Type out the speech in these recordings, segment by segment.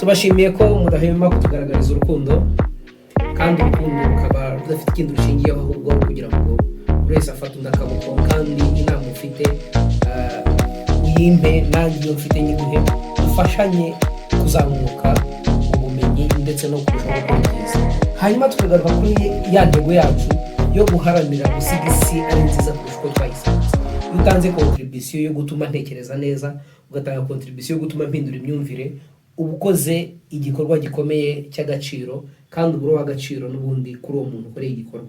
tubashimiye ko mudahwema kutugaragariza urukundo kandi urukundo rukaba rudafite ikindi rushingiyeho ahubwo kugira ngo buri wese afate undi akaboko kandi inama ufite uyimpe nanjye iyo mfite nyiguhe dufashanye kuzamuka mu bumenyi ndetse no kurushaho gukora byiza, hanyuma tukagaruka kuri ya ntego yacu yo guharanira gusiga isi ari nziza kurusha uko twayisanze. Iyo utanze contribution yo gutuma ntekereza neza, ugatanga contribution yo gutuma mpindura imyumvire, uba ukoze igikorwa gikomeye cy'agaciro kandi uburo w'agaciro n'ubundi kuri uwo muntu ukoreye igikorwa.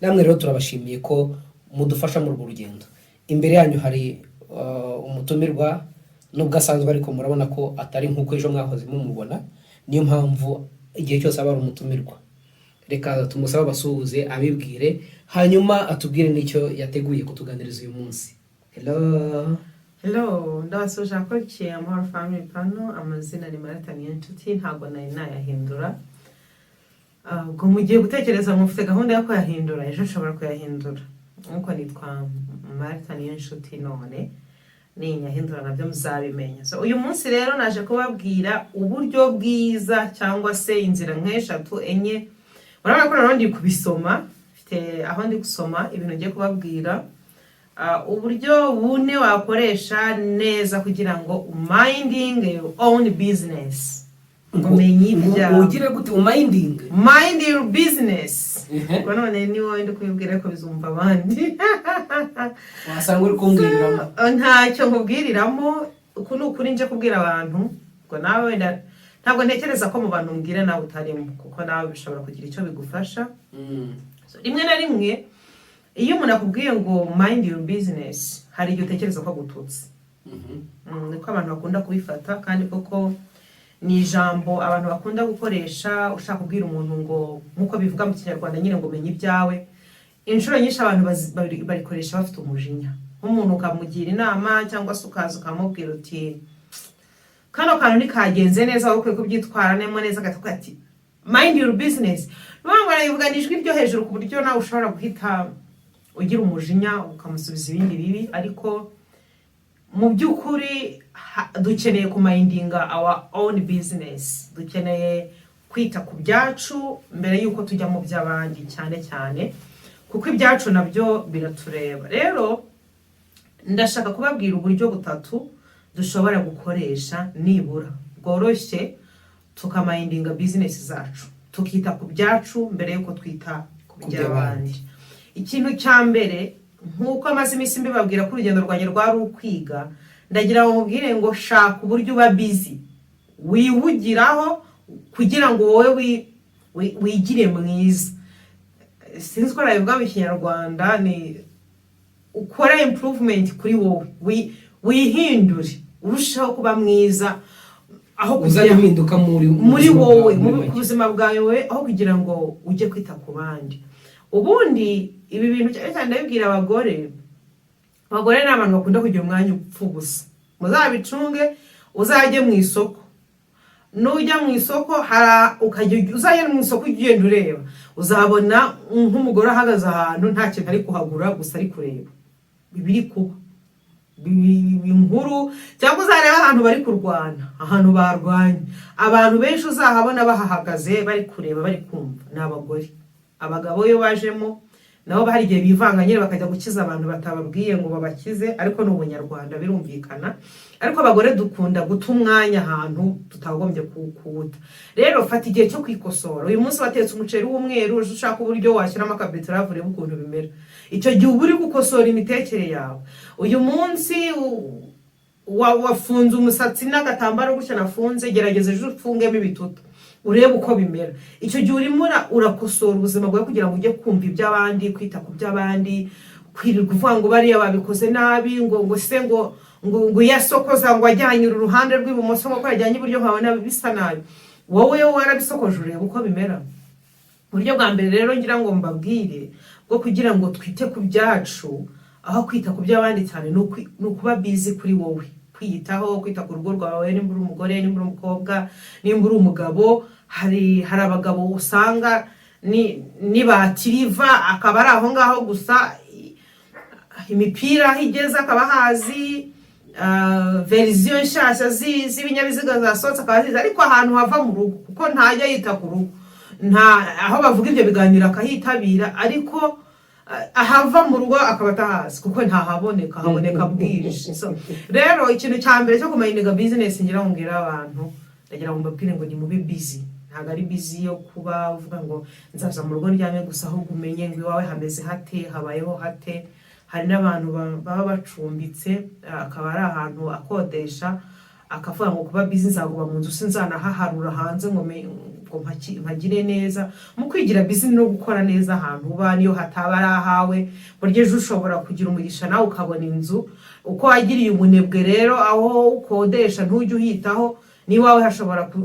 Namwe rero turabashimiye ko mudufasha muri urwo rugendo. Imbere yanyu hari umutumirwa nubwo asanzwe ariko murabona ko atari nk'uko ejo mwahoze mumubona, niyo mpamvu igihe cyose aba ari umutumirwa. Reka tumusaba basuhuze abibwire hanyuma atubwire n'icyo yateguye kutuganiriza uyu munsi. Hello, ndabasuje akurikiye Amahoro Family Pano, amazina ni Marita Niyonshuti, ntabwo nari nayahindura. Ubwo mugiye gutekereza mufite gahunda yo kuyahindura, ejo nshobora kuyahindura. Nkuko nitwa Marita Niyonshuti none ninyahindura nabyo muzabimenya. So uyu munsi rero naje kubabwira uburyo bwiza cyangwa se inzira nk'eshatu enye. Urabona ko none ndi kubisoma, mfite aho ndi gusoma ibintu ngiye kubabwira. Uburyo bune wakoresha neza kugira ngo minding your own business. Ugire gute mind your business. None ni wowe ndi kubwira ko bizumva abandi. Wasanga uri kumbwiriramo. Ntacyo nkubwiriramo, uku nukuri nje kubwira abantu ngo nawe ntabwo ntekereza ko mu bantu mbwira nawe utarimo, kuko nawe bishobora kugira icyo bigufasha. So rimwe na rimwe iyo umuntu akubwiye ngo mind your business, hari igihe utekereza ko gututse. Niko abantu bakunda kubifata, kandi koko ni ijambo abantu bakunda gukoresha ushaka kubwira umuntu ngo nkuko bivuga mu Kinyarwanda nyine ngo menye ibyawe. Inshuro nyinshi abantu barikoresha bafite umujinya, nk'umuntu ukamugira inama cyangwa se ukaza ukamubwira uti kano kantu nikagenze neza wowe ukwiye kubyitwara neza, agatuka ati mind your business. Nubwo arayivuga nijwi ryo hejuru ku buryo nawe ushobora guhita ugira umujinya ukamusubiza ibindi bibi, ariko mu by'ukuri dukeneye kumindinga our own business. Dukeneye kwita ku byacu mbere yuko tujya mu by'abandi cyane cyane, kuko ibyacu nabyo biratureba. Rero ndashaka kubabwira uburyo butatu dushobora gukoresha nibura bworoshye tukamindinga business zacu, tukita ku byacu mbere yuko twita ku by'abandi. Ikintu cya mbere, nkuko amaze iminsi mbibabwira ko urugendo rwanjye rwari ukwiga, ndagira ngo mubwire ngo shaka uburyo uba busy wihugiraho kugira ngo wowe wigire mwiza. Sinzi ko nabivuga mu Kinyarwanda, ni ukora improvement kuri wowe, wihindure urushaho kuba mwiza, aho kugira impinduka muri wowe mu buzima bwawe, aho kugira ngo ujye kwita ku bandi. Ubundi ibi bintu cyane ndabibwira abagore ni abantu bakunda kugira umwanya upfu gusa. Muzabicunge, uzajye mu isoko, nujya mu isoko uzajya mu isoko ugenda ureba, uzabona nk'umugore ahagaze ahantu nta kintu ari kuhagura gusa ari kureba ibiri kuba inkuru, cyangwa uzareba ahantu bari kurwana, ahantu barwanye. Abantu benshi uzahabona bahahagaze bari kureba bari kumva ni abagore. Abagabo yo bajemo nabo hari igihe bivanga nyine bakajya gukiza abantu batababwiye ngo babakize, ariko ni ubunyarwanda birumvikana. Ariko abagore dukunda guta umwanya ahantu tutagombye kuwuta. Rero fata igihe cyo kwikosora. Uyu munsi watetse umuceri w'umweru, ushaka uburyo washyiramo akabeterave urebe ukuntu bimera, icyo gihe uba uri gukosora imitekere yawe. Uyu munsi wafunze umusatsi n'agatambaro gutya nafunze, gerageza ejo ufungemo ibitutu urebe uko bimera. Icyo gihe urimo urakosora ubuzima bwawe kugira ngo ujye kumva iby'abandi, kwita ku by'abandi, kwirirwa uvuga ngo bariya babikoze nabi, ngo se ngo yasokoza ngo ajyanye uruhande rw'ibumoso ngo yajyanye iburyo nkabona bisa nabi. Wowe warabisokoje urebe uko bimera. Uburyo bwa mbere rero ngira ngo mbabwire bwo kugira ngo twite ku byacu aho kwita ku by'abandi cyane ni ukuba busy kuri wowe, kwiyitaho, kwita ku rugo rwawe. Nimba uri umugore, nimba uri umukobwa, nimba uri umugabo, hari abagabo usanga ni batiriva akaba ari aho ngaho gusa, imipira aho igeze akaba hazi, verisiyo nshyashya z'ibinyabiziga zasohotse akaba azizi ariko ahantu hava mu rugo kuko ntajya yita ku rugo aho bavuga ibyo biganiro akahitabira ariko ahava mu rugo akaba atahazi kuko ntahaboneka haboneka bwije. Rero ikintu cya mbere cyo kumayiniga bizinesi ngira ngo mbwira abantu ndagira ngo mbabwire ngo ni mube busy. Ntabwo ari busy yo kuba uvuga ngo nzaza mu rugo ndyame gusa ahubwo umenye ngo iwawe hameze hate habayeho hate. Hari n'abantu baba bacumbitse akaba ari ahantu akodesha akavuga ngo kuba busy nzaguba mu nzu sinzanahaharura hanze ngo mpagire neza. Mu kwigira busy no gukora neza ahantu uba niyo hataba ari ahawe buryo ejo ushobora kugira umugisha nawe ukabona inzu uko wagiriye ubunebwe. Rero aho ukodesha ntujye uhitaho niwawe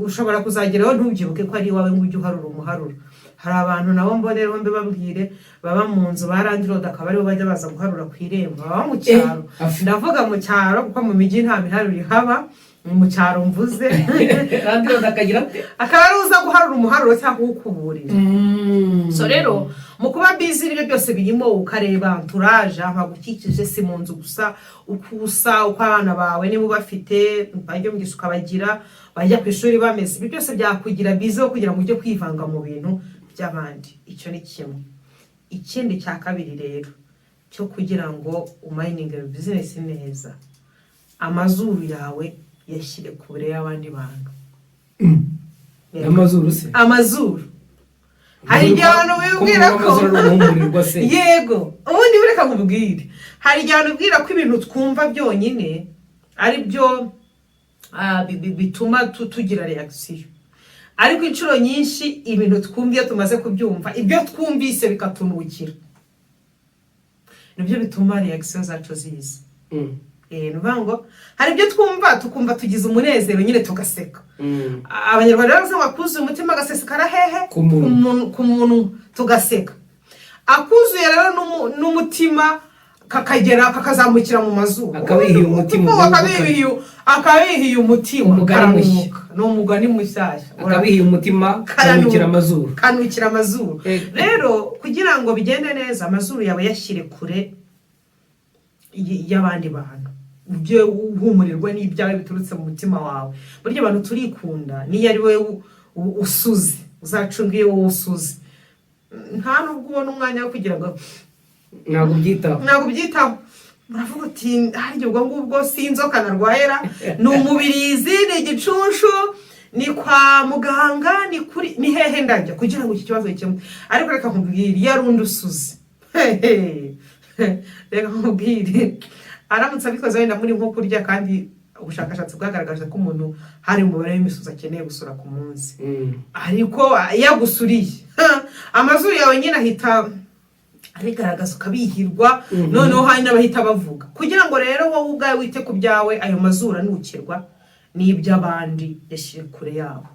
ushobora kuzageraho ntubyibuke ko ari iwawe ngo ujye uharura umuharuro. Hari abantu nabo mbonera bombe babwire baba mu nzu barandirode akaba aribo bajya baza guharura ku irembo baba mu cyaro. Ndavuga mu cyaro kuko mu mijyi nta miharuro ihaba. Mu cyaro mvuze randirode akagira akaba ari uza guharura umuharuro cyangwa kuwukuburira. So rero mu kuba busy ibyo byose birimo ukareba entourage nkagukikije si mu nzu gusa ukusa uko abana bawe niba bafite bajya mugisha ukabagira bajya ku ishuri bameze ibyo byose byakugira busy wo kugira ngo ujye kwivanga mu bintu by'abandi. Icyo ni kimwe. Ikindi cya kabiri rero cyo kugira ngo umayininge business neza amazuru yawe yashyire kure y'abandi bantu. Amazuru hari igihe abantu bibwira ko yego ubundi bureka nkubwire hari igihe abantu bibwira ko ibintu twumva byonyine ari byo bituma tugira reaction ariko inshuro nyinshi ibintu twumviye tumaze kubyumva ibyo twumvise bikatunukira nibyo bituma reaction zacu ziza. Nuvango hari ibyo twumva tukumva tugize umunezero nyine tugaseka. Abanyarwanda baravuze ngo akuzuye umutima agasesekara hehe ku muntu tugaseka. Akuzuye rero n'umutima kakagera kakazamukira mu mazuru akabihiye umutima akabihiye umutima n'umugani mushyashya akabihiye umutima kanukira amazuru. Rero kugira ngo bigende neza amazuru yawe yashyire kure y'abandi bantu ujye uhumurirwa n'ibyawe biturutse mu mutima wawe. Burya abantu turikunda niyo ari we usuze uzacungiye wowe usuze nta nubwo ubona umwanya wo kugira ngo ntabwo ubyitaho. Muravuga uti harya ubwo ngubwo si inzoka narwayera ni umubirizi ni igicunshu ni kwa muganga ni hehe ndajya kugira ngo iki kibazo gikemuke. Ariko reka nkubwire iyo ari undi usuze reka nkubwire aramutse abikoze wenda muri nko kurya kandi ubushakashatsi bwagaragaje ko umuntu hari umubare w'imisuzi akeneye gusura ku munsi. Ariko yagusuriye amazuru yawe nyine ahita arigaragaza ukabihirwa noneho hari n'abahita bavuga kugira ngo rero wowe ubwawe wite ku byawe ayo mazuru anukirwa n'iby'abandi yashyire kure yabo.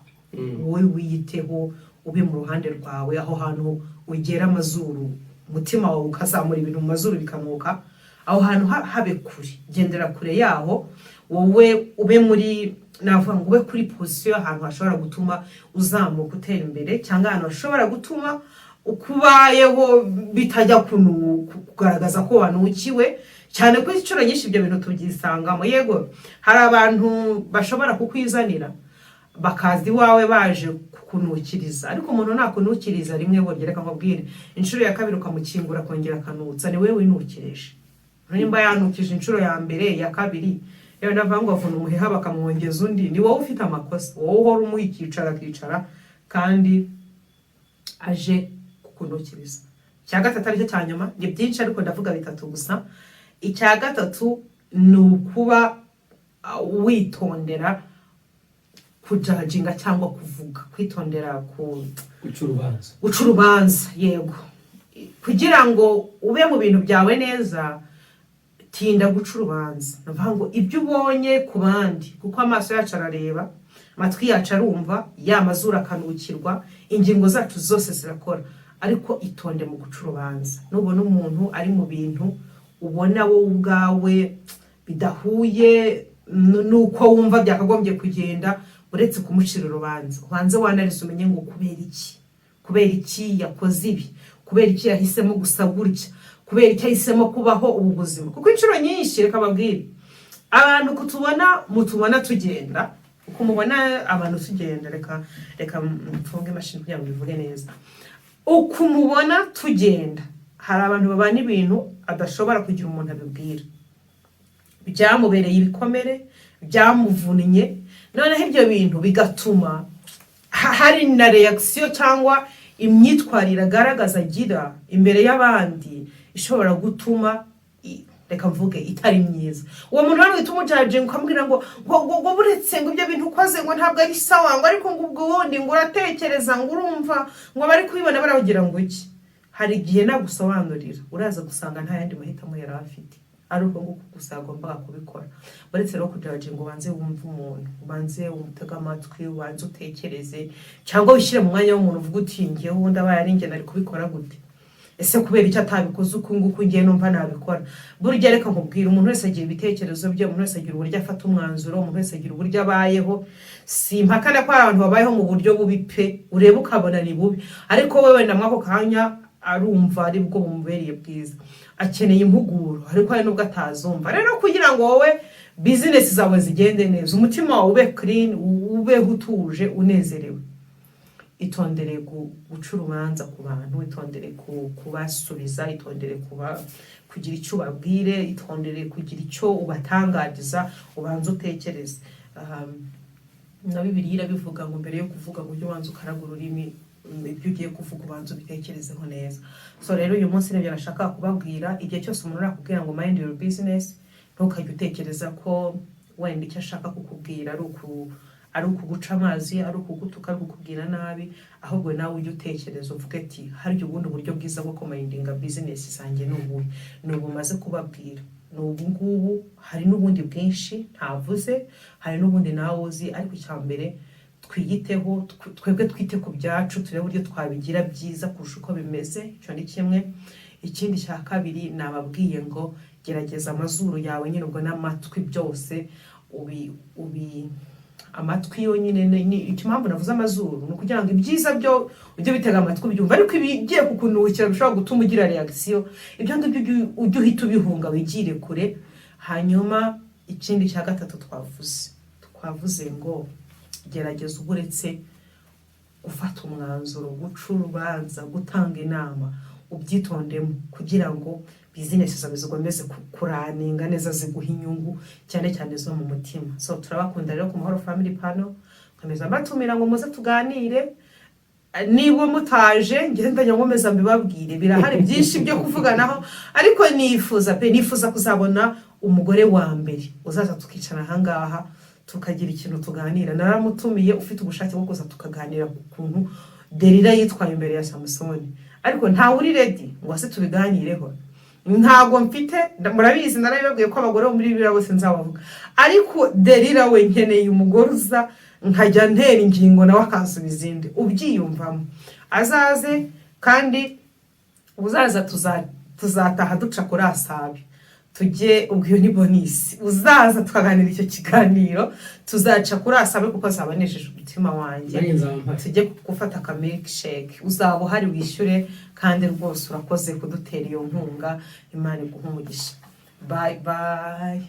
Wowe wiyiteho ube mu ruhande rwawe aho hantu ugera amazuru umutima wawe ukazamura ibintu mu mazuru bikanuka aho hantu habe kure gendera kure yaho. Wowe ube muri navuga ngo ube kuri position ahantu hashobora gutuma uzamuka utera imbere cyangwa ahantu hashobora gutuma ukubayeho bitajya kugaragaza ko wanukiwe cyane ko inshuro nyinshi ibyo bintu tubyisangamo. Yego hari abantu bashobora kukwizanira bakazi iwawe baje kukunukiriza ariko umuntu nakunukiriza rimwe bongera akakubwira inshuro ya kabiri ukamukingura kongera akanutsa ni wewe winukireje. Nimba yanukije inshuro ya mbere ya kabiri yewe navango avuna umuheha bakamwongeza undi ni wowe ufite amakosa. Wowe uhora umuyikicara kandi aje kukunukiriza. Icya gatatu aricyo cya nyuma ni byinshi ariko ndavuga bitatu gusa. Icya gatatu ni ukuba witondera kujajinga cyangwa kuvuga kwitondera guca urubanza. Yego kugira ngo ube mu bintu byawe neza tinda guca urubanza. Navuga ngo ibyo ubonye ku bandi kuko amaso yacu arareba amatwi yacu arumva ya mazuru akanukirwa ingingo zacu zose zirakora ariko itonde mu guca urubanza. Nubona umuntu ari mu bintu ubona wowe ubwawe bidahuye nuko wumva byakagombye kugenda uretse kumucira urubanza ubanze wanarize umenye ngo kubera iki yakoze ibi kubera iki yahisemo gusa gutya kubera iki yahisemo kubaho ubu buzima. Kuko inshuro nyinshi reka babwire abantu mutubona tugenda uko mubona abantu tugenda reka mfunge machine kugira ngo bivuge neza uko mubona tugenda hari abantu babana ibintu adashobora kugira umuntu abibwira byamubereye ibikomere byamuvunnye noneho ibyo bintu bigatuma hari na reaction cyangwa imyitwarire agaragaza agira imbere y'abandi ishobora gutuma reka mvuge itari myiza uwo muntu rero wituma ujajinga ukamubwira ngo buretse ngo ibyo bintu ukoze ngo ntabwo ari sawa ngo ariko ngo ubwo wundi ngo uratekereza ngo urumva ngo bari kubibona baravugira ngo iki hari igihe nagusobanurira uraza gusanga nta yandi mahitamo yari afite ari uko nguko gusa agomba kubikora baretse rero kujajinga ubanze wumva umuntu ubanze umutega amatwi ubanze utekereze cyangwa wishyire mu mwanya w'umuntu uvuga uti ngiye wundi aba yari nge nari kubikora gute ese kubera icyo atabikoze uko nguko ngiye numva nabikora burya reka nkubwira umuntu wese agira ibitekerezo bye umuntu wese agira uburyo afata umwanzuro umuntu wese agira uburyo abayeho simpakana ko abantu babayeho mu buryo bubi pe ureba ukabona ni bubi ariko wewe namwako kanya arumva ari bwo bumubereye bwiza akeneye impuguro ariko hari nubwo atazumva rero kugira ngo wowe business zawe zigende neza umutima wawe ube clean ube utuje unezerewe itondere guca urubanza ku bantu itondere kubasubiza itondere kugira icyo ubabwire itondere kugira icyo ubatangariza ubanza utekereze na Bibiliya irabivuga ngo mbere yo kuvuga ngo ujye ubanza ukaraga ururimi ibyo ugiye kuvuga ubanza ubitekerezeho neza so rero uyu munsi nibyo nashaka kubabwira igihe cyose umuntu arakubwira ngo mind your business ntukajye utekereza ko wenda icyo ashaka kukubwira ari ukuguca amazi ari ukugutuka ari kukubwira nabi ahubwo nawe ujye utekereza uvuge ati hari ubundi buryo bwiza bwo kumindinga business zanjye n'ubu maze kubabwira n'ubu ngubu hari n'ubundi bwinshi ntavuze hari n'ubundi nawe uzi ariko icyambere twiyiteho twebwe twite ku byacu turebe uburyo twabigira byiza kurusha uko bimeze icyo ni kimwe ikindi cya kabiri nababwiye ngo gerageza amazuru yawe nyine ubwo n'amatwi byose amatwi yonyine ni impamvu navuze amazuru ni ukugira ngo ibyiza byo ujye bitega amatwi ubyumva ariko ibigiye kukunukira bishobora gutuma ugira reaction ibyo ngibyo ujye uhita ubihunga wigire kure hanyuma ikindi cya gatatu twavuze ngo gerageza uburetse gufata umwanzuro guca urubanza gutanga inama ubyitondemo kugira ngo business zawe zigomeze kuraninga neza ziguha inyungu cyane cyane zo mu mutima so turabakunda rero ku Mahoro Family Panel kameza batumira ngo muze tuganire niba mutaje ngendanya ngomeza mbibabwire birahari byinshi byo kuvuganaho ariko nifuza kuzabona umugore wa mbere uzaza tukicara ahangaha tukagira ikintu tuganira naramutumiye ufite ubushake bwo kuza tukaganira ku kuntu Delila yitwaye imbere ya Samsoni ariko nta uri ready ngo ase tubiganireho ntago mfite murabizi narabibabwiye ko abagore bo muri Bibiliya bose nzabavuga ariko Delila we nkeneye umugore uza nkajya ntera ingingo nawe akansubiza izindi ubyiyumvamo azaze kandi uzaza tuzataha duca kuri Asabi tujye ubwo ni bonus uzaza tukaganira icyo kiganiro tuzaca kuri Asabe kuko zabanesheje umutima wanjye tujye gufata ka milkshake uzaba uhari wishyure kandi rwose urakoze kudutera iyo nkunga Imana iguhe umugisha bye